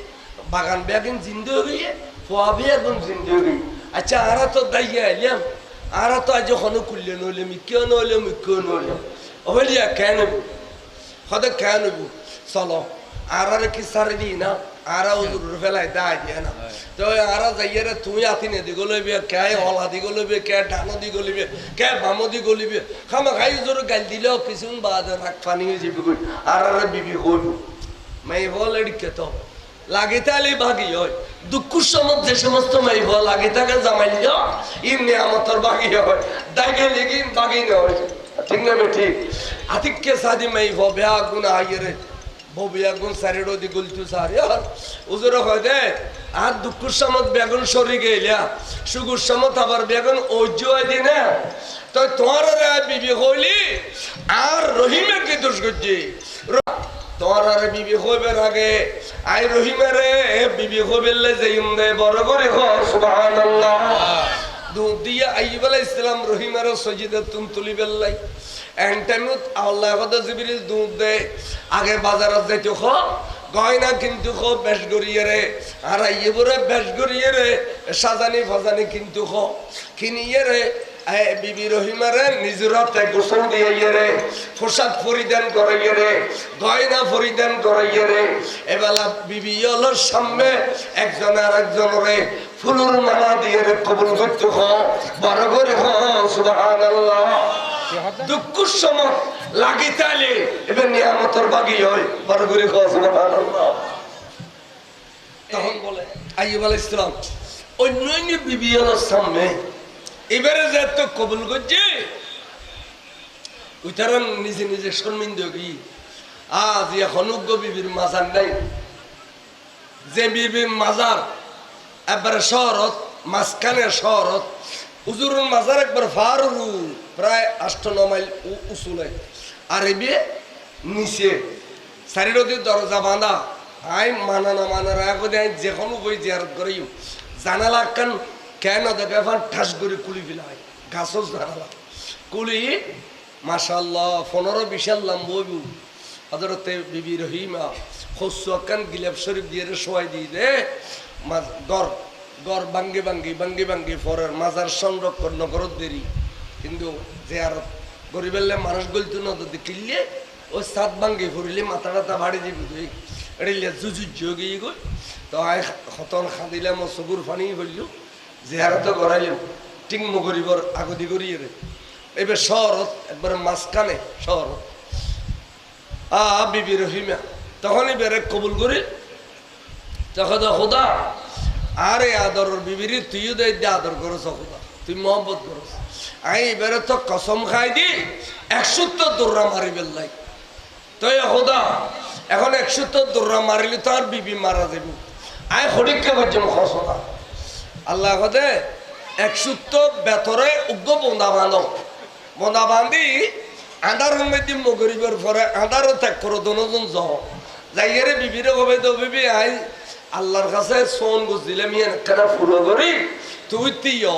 বাগান ব্যাগিন জিন্দো হইয়ে ফোয়াবি এবং জিন্দো হই আচ্ছা আরা তো দাইয়া এলাম আরা তো আজ হনো কুল্লে নইলে মিক্কে নইলে ওলিয়া কেন খোদা কেন চলো আরারে কি সারি দি না আরা উজুর ফেলাই দাই দিয়া না তো আরা যাইয়ারে তুই আতি নে দিগো লইবে কে হলা দিগো লইবে কে ডানো দিগো লইবে কে বামো দিগো লইবে খামা খাই উজুর গাল দিলেও কিছুন বাদ রাখ পানি হয়ে যাবে কই আরারে বিবি কইব মেয়ে হল এদিকে তো লাগে তাহলে ভাগি হয় দুঃখুর সময় যে সমস্ত মেয়ে হল লাগে তাকে জামাই ইম নিয়ামতর ভাগি হয় দাগে লেগে ভাগি নয় ঠিক না ঠিক আতিককে সাদি মেয়ে হো বেয়া গুণ আইরে ববিয়া গুণ সারেডো দি গুলতু সারে উজুর হয় দে আর দুঃখুর সময় বেগুন সরি গেলিয়া সুগুর সময় আবার বেগুন ঐজ্য দি না তো তোমার বিবি হইলি আর রহিমের কি দোষ করছি তোমার বিবি হইবের আগে আই রহিমেরে বিবি হইবেলে যাইম দে বড় করে সুবহানাল্লাহ দুধ দিয়ে আইয়ুব আলাইহিস সালাম রহিমের সজিদাতুন তুলি বেল্লাই এন্টাইমুত আল্লাহ কথা জিবরিল দুধ দে আগে বাজারত যাইতো খ গয়না কিন্তু খ বেশ গড়িয়ে রে আর আইয়ুবরে বেশ গড়িয়ে রে সাজানি ফাজানি কিন্তু খ কিনিয়ে রে বিবি রহিমারে নিজের হাতে গোসল দিয়ে রে পোশাক পরিধান করাইয়ে রে গয়না পরিধান করাইয়ে রে এবেলা বিবি হলোর সামনে একজন আর একজনরে ফুলুর মালা দিয়ে রে কবুল করতে বড় করে সুবহানাল্লাহ দুঃখের সময় লাগি তাইলে এবার নিয়ামতের বাগি হয় বড় করে সুবহানাল্লাহ তখন বলে আইয়ুব আলাইহিস সালাম অন্য বিবি হলোর সামনে এবারে যে তো কবুল করছে ওইটার নিজে নিজে শর্মিন্দ কি আজ এখন বিবির মাজার নাই যে বিবির মাজার একবারে শহরত মাঝখানে শহরত উজুরুল মাজার একবার ফারুরু প্রায় 8-9 মাইল উঁচুলে আর এবে নিচে চারিদিকে দরজা বাঁধা আই মানা না মানার আগে যে কোনো বই জিয়ারত করি জানালা কান কেন দেখে ঠাস করে কুলি ফেলাই গাছও জানালা কুলি মাশাআল্লাহ 15-20 লম্বু হযরতে বিবি রহিমা খসুয়াকান গিলাফ শরীফ দিয়ে শোয়াই দিয়ে দে গর গর ভাঙ্গে ভাঙ্গে ভাঙ্গে ভাঙ্গে ফরের মাজার সংরক্ষণ নগরত দেরি কিন্তু যে আর গরিবেলে মানুষ গলতো না তো কিনলে ওই সাত ভাঙ্গে ফুরিলে মাথা টাথা ভাড়ি দিবি তুই এটা জুজুজ গিয়ে গই তো আয় হতন খাদিলাম চকুর ফানি হইল জেহারত করাইলেন টিং মগরিবর আগদি করিয়ে রে এবার শহরত একবারে মাঝখানে শহরত বিবি রহিমা তখনই বেড়ে কবুল করি তখন খোদা আরে আদরের বিবিরি তুইও দে আদর করছ খোদা তুই মহব্বত করছ আই এবারে তো কসম খাই দি 170 দৌড়া মারি বেল্লাই তো খোদা এখন 170 দৌড়া মারিলে তো আর বিবি মারা যাবে আয় হরিককে বাজ্যম খসনা আল্লাহ কদে 170 বেতরে উগ্র বন্দা বান্ধি আন্ধার মধ্যে মগরিবের পরে আন্ধারও ত্যাগ করো দনজন যাইয়ারে বিবিরে কবে তো বিবি আই আল্লাহর কাছে সোন গুছ দিলাম একটা ফুলো করি তুই তিও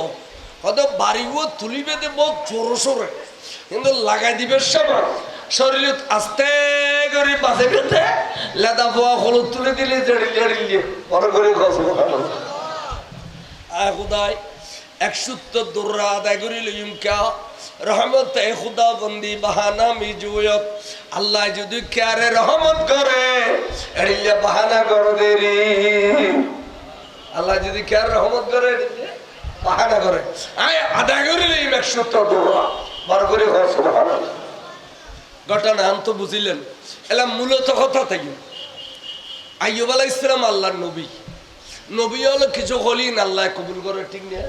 কত বাড়িও তুলিবে দেব জোর সোরে কিন্তু লাগাই দিবে সবার শরীর আস্তে করে বাঁচে পেতে লেদা পোয়া হলুদ তুলে দিলে জেড়িয়ে বড় করে খুদাই 170 দৌড়া আদায় করি লইম কে রহমত এ খুদা বন্দি বাহানা মিজুয়ত আল্লাহ যদি কারে রহমত করে এড়িয়া বাহানা করে দেরি আল্লাহ যদি কারে রহমত করে বাহানা করে আয় আদায় করি লইম 170 দৌড়া বড় করে সুবহানাল্লাহ ঘটনা আম তো বুঝিলেন এলা মূলত কথা থাকি আইয়ুব আলাইহিস সালাম আল্লাহর নবী নবী হলো কিছু হলিন আল্লাহ কবুল করে ঠিক না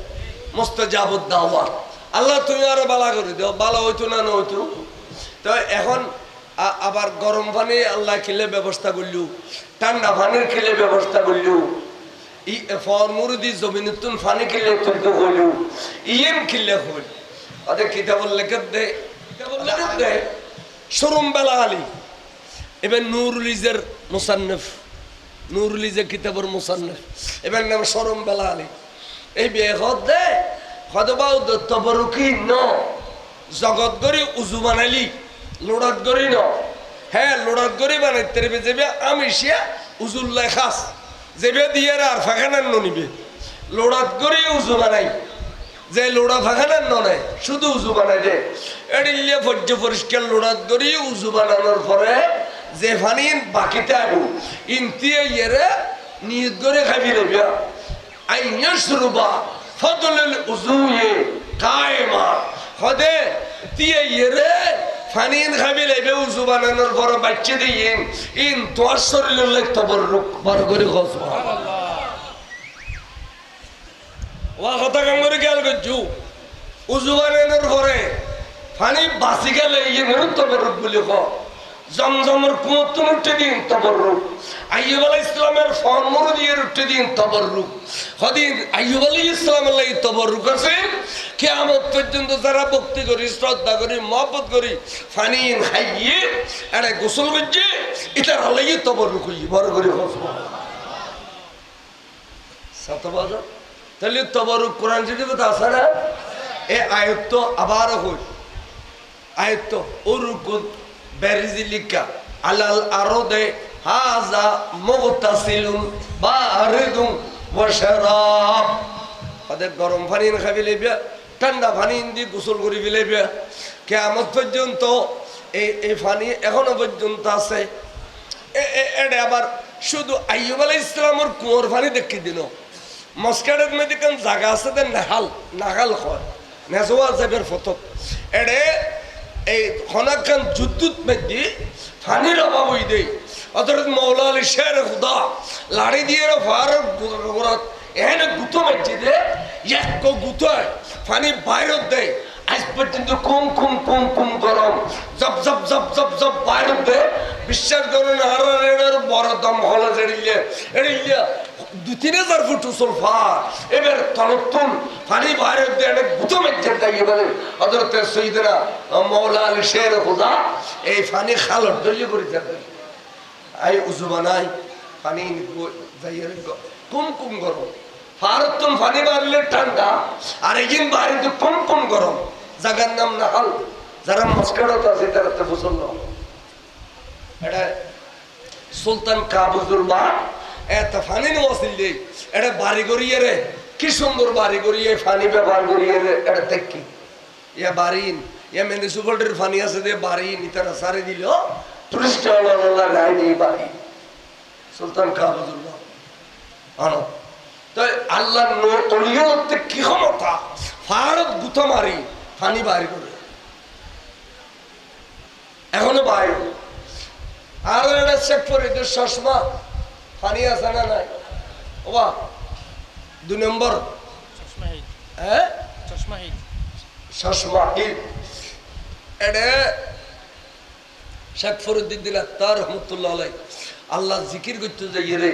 মুস্তাজাবুদ দাওয়াত আল্লাহ তুমি আরো বালা করে দাও বালা হইতো না হইতো তো এখন আবার গরম পানি আল্লাহ খেলে ব্যবস্থা করলু ঠান্ডা পানির খেলে ব্যবস্থা করলু ফরমুরদি জমিনুতুন পানি খেলে তুলতে হইলু ইয়েম খেলে হইল ওদের কিতাবুল লেখক দে শরম বেলা আলী এবার নুরুল ইজের মুসান্নফ নুরুল ইজের কিতাবর মুসান্নফ এবার নাম শরম বেলা আলী এই বিয়ে দে হদবাউ দত্তবরুকি ন জগৎ গড়ি উজু বানাইলি লোড়াত গড়ি ন হ্যাঁ লোড়াত গড়ি বানাইতে রেবে যাবে আমি সে উজুল্লাহ খাস যাবে দিয়ে আর ফাঁকানার নিবে লোড়াত গড়ি উজু বানাই যে লোড়া ফাঁকানার নয় শুধু উজু বানাই দে এড়িলে ফজ্জ পরিষ্কার লোড়াত গড়ি উজু বানানোর পরে যে ফানি বাকিতে আবু ইনতিয়ে ইয়েরে নিয়ত করে খাবি রেবে আইয়া শুরুবা ফদলুল উজুয়ে কায়েমা হদে তিয়ে ইয়েরে ফানিন খাবি লাইবে উজু বানানোর পর বাচ্চা দিয়ে ইন তোর শরীরের লাগ তবরুক বড় করে খোঁজ ওয়া কথা কাম করে গেল গজু উজু বানানোর পরে ফানি বাসি গেলে ইন তবরুক বলি ক জমজমের কুয়ত উঠে দিন তবরুক আইয়ুব আলাইহিস সালামের ফর্মর দিয়ে উঠে দিন তবরুক হদিন আইয়ুব আলাইহিস সালামের লাগি তবরুক আছে কিয়ামত পর্যন্ত যারা ভক্তি করি শ্রদ্ধা করি মহব্বত করি ফানি খাইয়ে আরে গোসল করছে এটার লাগি তবরুক হই বড় করে সাতবাদ তাহলে তবরুক কোরআন শরীফে আছে না এই আয়াত তো আবার হই আয়াত তো উরুকুদ বেরিজিলিকা আলাল আরদে হাজা মুগতাসিলুন বারিদুন ওয়া শারাব ওদের গরম পানি খাবি লইবা ঠান্ডা পানি দিয়ে গোসল করি লইবা কিয়ামত পর্যন্ত এই পানি এখনো পর্যন্ত আছে এটা আবার শুধু আইয়ুব আলাইহিস সালামের কুয়োর পানি দেখি দিন মস্কারের মধ্যে কোন জায়গা আছে তে নাহাল হয় নেজওয়া যাবের ফটো এড়ে এই খনাকান যুদ্ধত মধ্যে পানির অভাব হই দেই অতরে মৌলা আলী শের খুদা লাড়ি দিয়ে ফার গোরাত এনে গুতো মধ্যে দে এক গুতো পানি বাইরে দেয় আজ পর্যন্ত কুম কুম কুম কুম গরম job job job job job বাইরে দেয় বিশ্বাস করুন আর বড় দম হল এড়িলে 2-3,000 ফুট সুলফার এবার তলতুন পানি বাইরে দেয় গুতো মধ্যে দেয় বলে হযরত সাইয়েদনা মাওলা আলী শের খুদা এই পানি খালর দলিয়ে করে যাবে আই উজু বানাই পানি যাইয়ের কুম কুম গরম ফারতুন পানি বাড়লে ঠান্ডা আর একদিন বাইরে তো কুম কুম গরম জায়গার নাম নাহাল যারা মস্কারত আছে তারা তো বুঝল এটা সুলতান কাবুজুর মা এত ফানি নওয়াসিল দেই এটা বাড়ি গড়িয়ে রে কি সুন্দর বাড়ি গড়িয়ে ফানি ব্যবহার করিয়ে রে এটা দেখি ইয়া বাড়িন ইয়া মিউনিসিপালিটির ফানি আছে দে বাড়িন ইতারা সারে দিল টুরিস্ট আল্লাহ গায় দি বাড়ি সুলতান কাবুজুর মা আনো তো আল্লাহর ওলিয়তে কি ক্ষমতা ফারত গুতা মারি ফানি বাইরে করে এখনো বাইরে আর এটা চেক করে চশমা পানি আছে না নাই ওবা 2 নম্বর চশমা এটা শেখ ফরিদুদ্দিন আত্তার রহমতুল্লাহ আলাই আল্লাহ জিকির করতে যাই রে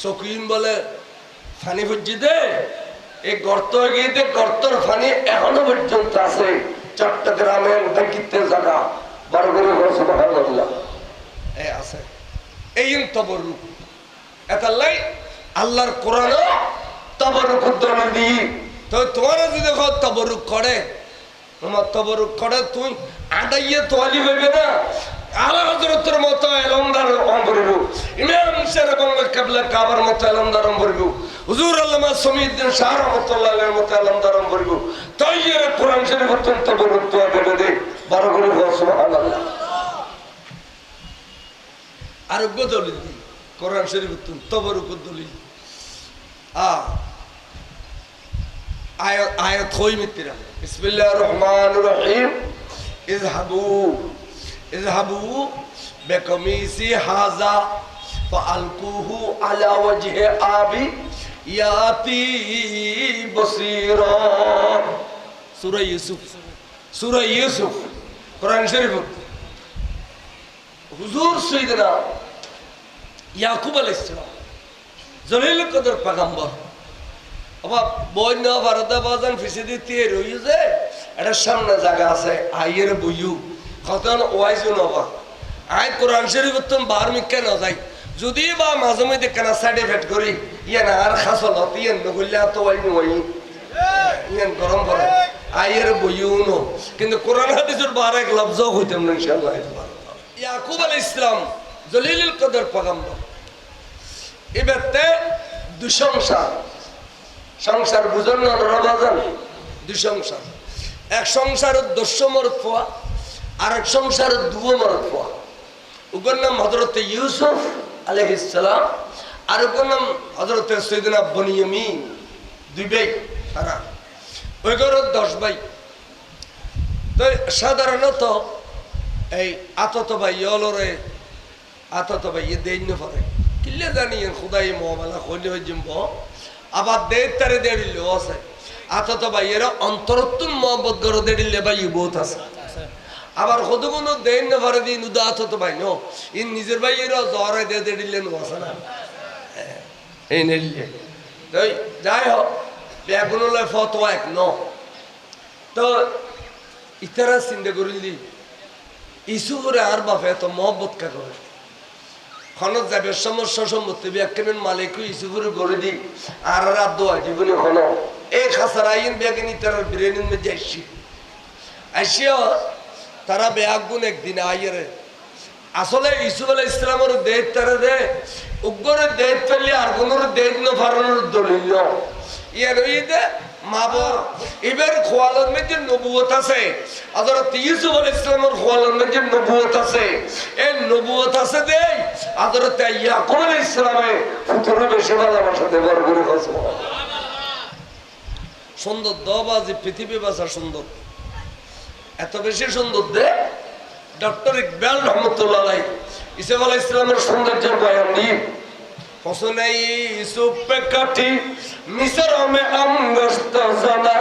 সকিন বলে ফানি ভুজি দে এই গর্ত গিয়ে গর্তর ফানি এখনো পর্যন্ত আছে চট্টগ্রামের দেখিতে জায়গা বারগরি সুবহানাল্লাহ এই আছে এই তবরুক এতাল্লাই আল্লাহর কোরআন তবরুক দলে দি তো তোমার যদি দেখো তবরুক করে তোমার তবরুক করে তুই আদাইয়ে তোয়ালি হইবে না আলা হযরতের মতো এলমদার অমরবু ইমাম শের বাংলা কিবলা কাবার মতো এলমদার অমরবু হুজুর আল্লামা সমিউদ্দিন শাহ রাহমাতুল্লাহ আলাইহির মতো এলমদার অমরবু তাইয়ের কোরআন শরীফ অত্যন্ত তবরুক তো দেবে দে বারগরি সুবহানাল্লাহ আরোগ্য দলিল দি কোরআন শরীফ তবরুক দলিল আয়াত হই মিত্রা বিসমিল্লাহির রহমানির রহিম ইযহাবু বিকামিসি হাযা ফাআলকুহু আলা ওয়াজহি আবি ইয়াতি বসীরা সূরা ইউসুফ কোরআন শরীফ হুজুর সাইয়েদনা ইয়াকুব আলাইহিস সালাম জলিল কদর পয়গম্বর আবার বন্য ভারতে বাজান ফিসিদি তে রইছে এটা সামনে জায়গা আছে আইয়ের বইউ কতন ওয়াইজু নবা আই কোরআন শরীফ তুম বার মিকে না যাই যদি বা মাঝে মধ্যে কেনা সার্টিফিকেট করি ইয়া না আর খাসলত ইয়া নগল্লা তো ওয়াই নই ইয়া গরম পড়ে আইয়ের বইউ নো কিন্তু কোরআন হাদিসের বার এক লফজ হইতাম না ইনশাআল্লাহ ইয়াকুব আলাইহিস সালাম জলিলুল কদর পয়গম্বর এবারে দুই সংসার বুঝন না রাবাজান দুই সংসার এক সংসারের 10 মরদ পোয়া আর এক সংসারের 2 মরদ পোয়া ওগর নাম হযরত ইউসুফ আলাইহিস সালাম আর ওগর নাম হযরত সাইয়েদনা বনিয়ামিন দুই ভাই তারা ওইগর 10 ভাই তো সাধারণত এই আতত ভাই অলরে আতত ভাই দেন না পারে কিল্লে জানি খুদাই মোহামেলা কইলে হয়ে যাবো আবার দেড় তারে দেড়িল আছে আতত ভাই এরা অন্তরত্তুন মহব্বত করে দেড়িলে ভাই বহুত আছে আবার কত কোনো দেন না পারে দিন উদা আতত ভাই নো ইন নিজের ভাই এরা জ্বরে দিয়ে দেড়িলে নো আছে না এই নেলিয়ে যাই হোক বেগুনলে ফতোয়া এক ন তো ইতারা চিন্তা করিলি ইসু করে আর বাপে এত মহব্বত কা করে খনত যাবে সমস্যা সম্মতি ব্যাখ্যানের মালিক ইসু করে গড়ে দি আর রাত দোয়া জীবনে খন এই খাসার আইন ব্যাগিন ইতারার ব্রেনের মধ্যে আসিয়া তারা বেআগুন একদিন আইরে আসলে ইসু আলাইহিস ইসলামের দেহ তারা দে উগ্রের দেহ পেলে আর কোন দেহ না ফারানোর দলিল ইয়ার ওইদে মাবর এবার খোয়ালের মধ্যে নবুয়ত আছে হযরত ইউসুফ আলাইহিস সালামের খোয়ালের মধ্যে নবুয়ত আছে এই নবুয়ত আছে দে হযরত ইয়াকুব আলাইহিস সালামে পুত্রের বেশি ভালোবাসা দেবার করে সুবহানাল্লাহ সুন্দর দবাজি পৃথিবী বাসা সুন্দর এত বেশি সুন্দর দে ডক্টর ইকবাল রহমতুল্লাহ আলাইহি ইউসুফ আলাইহিস সালামের সৌন্দর্যের বয়ান দিয়ে حسني يوسف पे काटी मिस्र में अंगस्त जना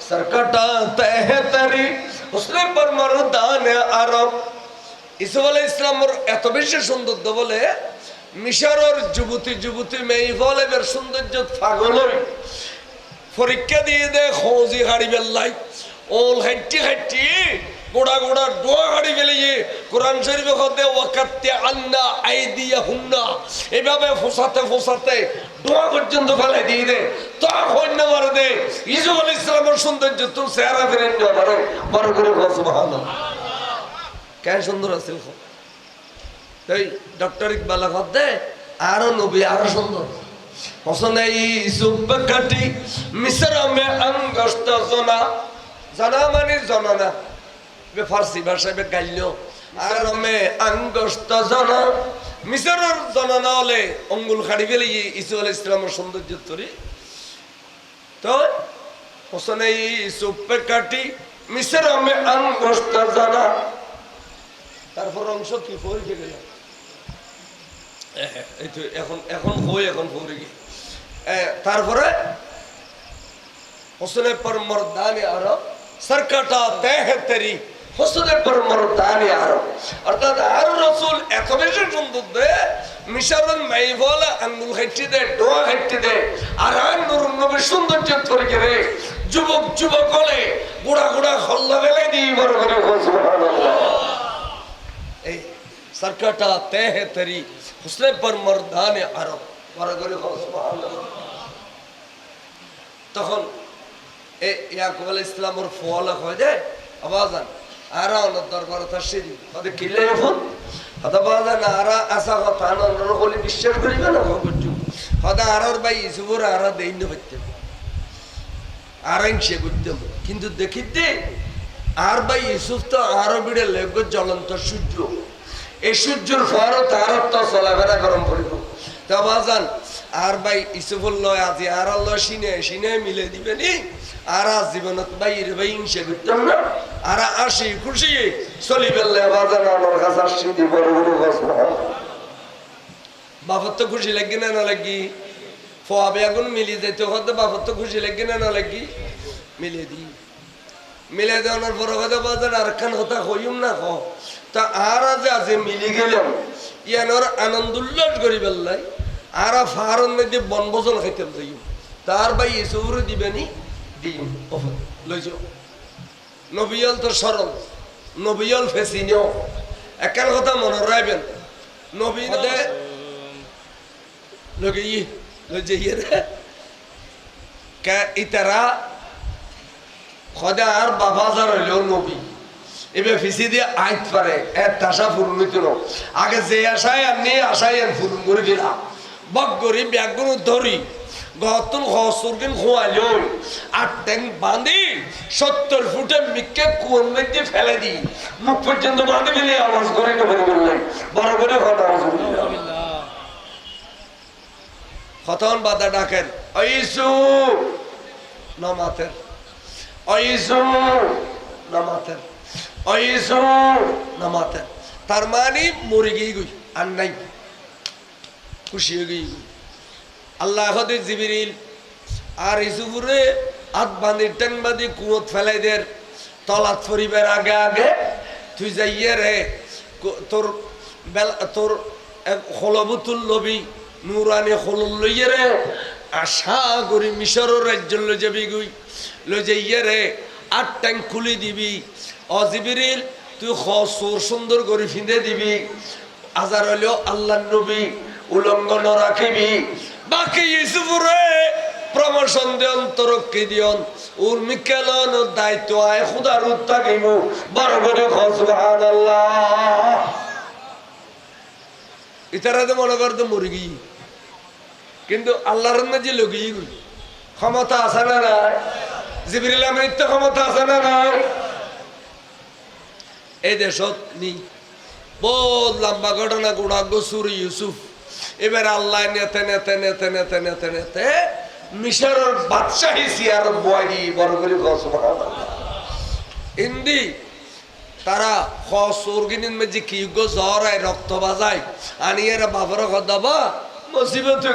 सरकटाते हैं तेरी उसने पर मर्दान अरब ইউসুফ আলাইহিস সালামের এত বেশি সৌন্দর্য বলে মিশরের যুবতী যুবতী মেয়ে বলে বের সৌন্দর্য পাগল পরীক্ষা দিয়ে দে খোঁজি হাড়ি বেল্লাই ওল হাইটি হাইটি গোড়া গোড়া দোয়া গাড়ি গেলিয়ে কোরআন শরীফে কতে ওয়াকাত্তি আন্না আইদিয়াহুন্না এভাবে ফোসাতে ফোসাতে দোয়া পর্যন্ত ফেলে দিয়ে দে তখন না মারে দে ইউসুফ আলাইহিস সালামের সৌন্দর্য তো চেহারা ফেরেন না মারে বড় করে সুবহানাল্লাহ কেন সুন্দর আছে তাই ডক্টর ইকবাল কতে আরো নবী আরো সুন্দর হোসনে ইউসুফ কাটি মিসর মে আঙ্গস্ত জনা জানা মানে জননা ফার্সি ভাষায় গাইল আর মে আঙ্গস্ত জনা মিসরের জননা হলে অঙ্গুল খাড়ি ফেলে ইসু আলাইহিস সালামের সৌন্দর্য তরি তো হোসনে ইউসুফ কাটি মিসর মে আঙ্গস্ত জনা তারপর অংশ কি পড়ে গেল এই তো এখন এখন হই এখন পড়ে গিয়ে তারপরে হোসনে পর মর্দানে আরব सरकटा देह तेरी हुस्न पर मर्दान आरब अर्थात আর রাসূল এত বেশি সুন্দর দে মিশরের মাইফলা আঙ্গুল হাইটি দে দোয়া হাইটি দে আর নূর নবী সৌন্দর্য তরি করে যুবক যুবক বলে বুড়া বুড়া খল্লা বেলে দি বড় করে সুবহানাল্লাহ এই सरकटा देह तेरी हुस्न पर मर्दान आरब বড় করে সুবহানাল্লাহ তখন ইয়াকুব আলাইহিস সালামের ফওয়ালা কয় দে আবাজান আরা ওনার দরবারে তাশরীফ কবে কিলে ফোন হদা বাজান আরা আসা কথা নর বলি বিশ্বাস করিবে না বুঝু হদা আরার ভাই ইসুবুর আরা দেইন হইতে আরাইন সে বুঝতে কিন্তু দেখিতে আর ভাই ইউসুফ তো আরো বিড়ে লেগ জ্বলন্ত সূর্য এই সূর্যের ফরত তার তো চলাফেরা গরম পড়িব তা বাজান আর ভাই ইসুফুল্লাহ আজি আর আল্লাহ সিনে সিনে মিলে দিবেনি আর জীবনত বাইরে ভাই ইনশা করতাম না আর আসি খুশি চলি বেললে বাজার আমার কাছে আসি দিব বাপর তো খুশি লাগি না না লাগি ফোয়াবে এখন মিলি যাইতে হতে বাপর তো খুশি লাগি না না লাগি মিলে দি মিলে দেওয়ার পর হতে বাজার আর খান কথা হইম না হ তা আর যে আজ মিলি গেলাম ইয়ানোর আনন্দ উল্লাস করি বেললাই আর ফারন মধ্যে বনভোজন খাইতাম যাই তার ভাই এসবরে দিবেনি দিন লইছ নবিয়ল তো সরল নবিয়ল ফেসিনিও একাল কথা মনে রাখবেন নবী লোকে ই লইছে ইয়ে কে ইতারা খদা আর বাবা যার হইলেও নবী এবার ফিসি দিয়ে আইত পারে এর তাসা ফুরুনিত আগে যে আশায় আর নিয়ে আশায় আর ফুরুন করে দিলাম বক করি ব্যাগুন ধরি গতন হসুরগিন খোয়ালো আর ট্যাং বাঁধি 70 ফুটে মিকে কুয়োর মধ্যে ফেলে দি মুখ পর্যন্ত বাঁধে ফেলে আওয়াজ করে না বললেন বড় করে খতন বাদা ডাকেন আইসু নামাতের আইসু নামাতের ওইসু নামাতে তার মানে মরে গিয়ে গই আর নাই খুশি হয়ে গই আল্লাহ হদে জিবরিল আর ইসুফুরে হাত বাঁধি টেন বাঁধি কুয়ত ফেলাই দের তলাত পরিবার আগে আগে তুই যাইয়ে রে তোর তোর হলবুতুল লবি নুরানি হলুল লইয়ে রে আশা করি মিশর রাজ্য লো যাবি গুই লো যাইয়ে রে আর ট্যাঙ্ক খুলি দিবি অজিবিরিল তুই খসুর সুন্দর করে ফিঁদে দিবি আজার হইলেও আল্লাহ নবী উলঙ্গ ন রাখিবি বাকি ইসুফুরে প্রমোশন দিয়ন তরক্কি দিয়ন উর্মি কেলন দায়িত্ব আয় খুদার উত্তাকিব বড় করে সুবহানাল্লাহ ইতারাতে মনে করতে মরে গিয়ে কিন্তু আল্লাহর যে লগিয়ে গই ক্ষমতা আছে না নাই জিবরিল আমৃত্য ক্ষমতা আছে না নাই এই দেশত নি বহুত লম্বা ঘটনা গোড়া গসুর ইউসুফ এবার আল্লাহ নেতে নেতে নেতে নেতে নেতে নেতে মিশরের বাদশাহী সিয়ার বয়নি বড় করে সুবহানাল্লাহ ইন্দি তারা খসুরগিনের মধ্যে কি গো জ্বর আয় রক্ত বাজায় আনিয়ে বাবার দাবা মুসিবত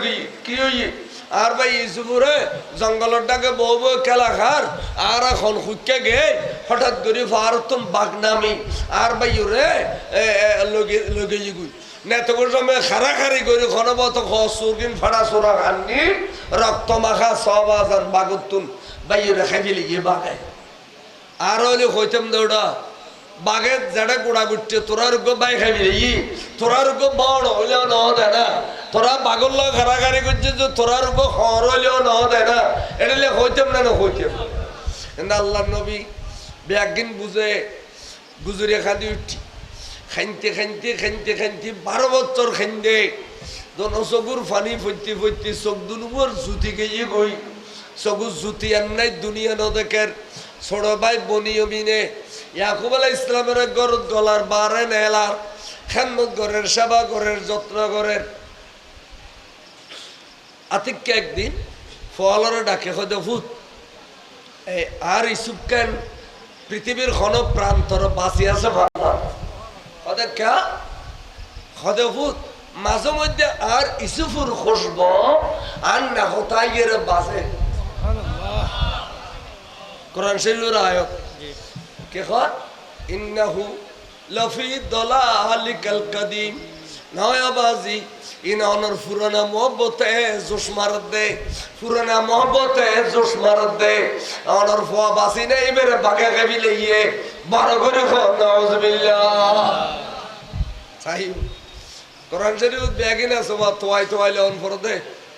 কি হই আর ভাই ইসুফুরে জঙ্গলের ডাকে বউ বউ খেলা খার আর এখন হুক্কে গে হঠাৎ করে ফারতুম বাগনামি আর ভাই রে লগে লগে গুই নেতগুর সময় খারাখারি করে খনবত খসুরগিন ফাড়া সোরা খাননি রক্ত মাখা সব আজান বাগুতুন ভাই রে খাইলে গিয়ে বাগায় আর হইলে হইতাম দৌড়া বাঘের যারা গোড়া গুটছে তোরা রোগ বাই খাবি তোরা রোগ বড় হইলেও ন দেয় না তোরা বাগর লোক ঘাড়াঘাড়ি করছে যে তোরা রোগ খর হইলেও ন দেয় না এটা হইতাম না হইতাম কিন্তু আল্লাহ নবী ব্যাগিন বুঝে গুজরে খাদি উঠি খাইতে খাইতে খাইতে খাইতে 12 বছর খাইতে দোনো চকুর ফানি ফইতে ফইতে চোখ দুনুবর জুতি গিয়ে গই চকুর জুতি আর নাই দুনিয়া ন দেখের ছোট ভাই বনিয়মিনে ইয়াকুব আলাইহিস সালামের গরত গলার বারে নেলার খেদমত ঘরের সেবা ঘরের যত্ন ঘরের আতিককে একদিন ফলরে ডাকে হয়তো ভূত আর ইসুফ কেন পৃথিবীর ঘন প্রান্তর বাঁচি আছে ভালো কে হদে ভূত মাঝে মধ্যে আর ইসুফুর খুশব আর না হতাই গেলে বাঁচে কোরআন শরীফের আয়াত কে হয় ইন্নাহু লাফি দালালিকাল কাদিম নয়াবাজি ইনানোর পুরানা মোহব্বতে জোশ মারত দে পুরানা মোহব্বতে জোশ মারত দে অনর ফুয়া বাসি নেই বেরে বাগে গাবি লইয়ে বড় করে নাউজুবিল্লাহ সাহিব কোরআন শরীফ ব্যাগিনা সবা তোয়াই তোয়াইলে অন পড়ে